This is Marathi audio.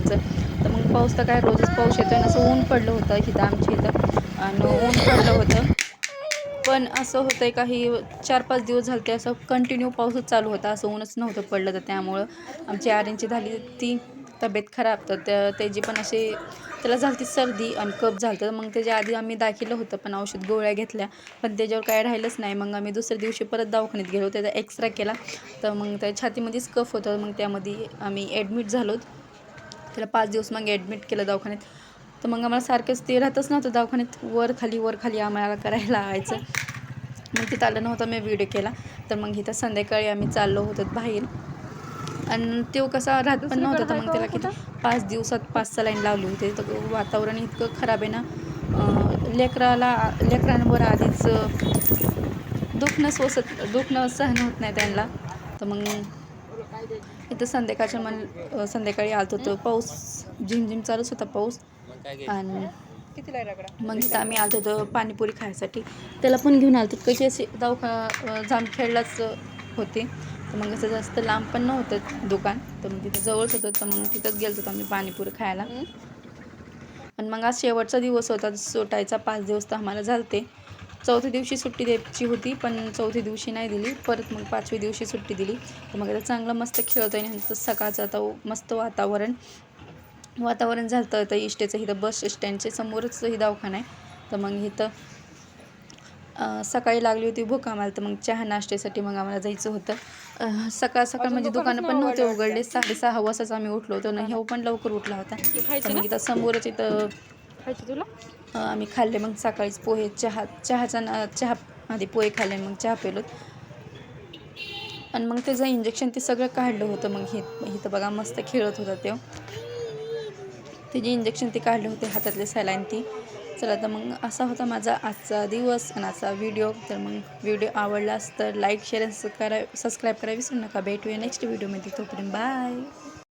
पावसाचं. तर मग पाऊस तर काय रोजच पाऊस येतो आहे, असं ऊन पडलं होतं इथं आमच्या इथं आणि ऊन पडलं होतं. पण असं होतं आहे काही 4-5 दिवस झाले ते असं कंटिन्यू पाऊसच चालू होता, असं ऊनच नव्हतं पडलं. तर त्यामुळं आमची आर्यनची झाली ती तब्येत खराब. तर त्याची पण अशी त्याला झाली ती सर्दी आणि कफ झालं होतं. मग त्याच्या आधी आम्ही दाखवलं होतं, पण औषध गोळ्या घेतल्या, पण त्याच्यावर काय राहिलंच नाही. मग आम्ही दुसऱ्या दिवशी परत दवाखान्यात गेलो, त्याचा एक्सरा केला. तर मग त्या छातीमध्येच कफ होतं. मग त्यामध्ये आम्ही ॲडमिट झालो. त्याला 5 दिवस मग ॲडमिट केलं दवाखान्यात. तर मग आम्हाला सारखंच ते राहतच नव्हतं दवाखान्यात, वर खाली आम्हाला करायला लावायचं. मग तिथं आलं नव्हतं, मी व्हिडिओ केला. तर मग इथं संध्याकाळी आम्ही चाललो होतो बाहेर आणि तो कसा राहत पण नव्हता. तर मग त्याला किती 5 दिवसात 5 सलाईन लावली होती. तर वातावरण इतकं खराब आहे ना, लेकरांवर आधीच दुखणं सहन होत नाही त्यांना. तर मग इथं संध्याकाळी आलतो तर पाऊस झिमझिम चालूच होता पाऊस. आणि मग इथं आम्ही आलतो होतो पाणीपुरी खायसाठी. त्याला पण घेऊन आलतो. कशी अशी जामखेडलाच होते. तर मग असं जास्त लांब पण नव्हतं दुकान. तर मग तिथं जवळच होतं. तर मग तिथंच गेलो होतो आम्ही पाणीपुरी खायला. आणि मग आज शेवटचा दिवस होता सुटायचा. 5 दिवस तर आम्हाला झालते. चौथ्या दिवशी सुट्टी द्यायची होती, पण चौथ्या दिवशी नाही दिली. परत मग 5व्या दिवशी सुट्टी दिली. तर मग आता चांगलं मस्त खेळतोय आणि ह्यांचं सकाळचं आता मस्त वातावरण झालं होतं इष्टेचं. इथं बस स्टँडच्या समोरच ही दवाखाना आहे. तर मग इथं सकाळी लागली होती भूक आम्हाला. तर मग चहा नाश्त्यासाठी मग आम्हाला जायचं होतं. सकाळ म्हणजे दुकानं पण नव्हते उघडले. 6:30 वाजताच आम्ही उठलो होतो आणि ह्यो पण लवकर उठला होता. तर मग इथं समोरच इथं आम्ही खाल्ले. मग सकाळीच पोहे चहा आधी पोहे खाल्ले, मग चहा पिलोत. आणि मग त्याचं इंजेक्शन ते सगळं काढलं होतं. मग इथं बघा मस्त खेळत होता तो. त्याचे इंजेक्शन ते काढले होते, हातातले सलाईन ती. चला तर मग असा होता माझा आजचा दिवस आणि आजचा व्हिडिओ. तर मग व्हिडिओ आवडलास तर लाईक शेअर आणि सबस्क्राईब करायला विसरू नका. भेटूया नेक्स्ट व्हिडिओमध्ये. तोपर्यंत बाय.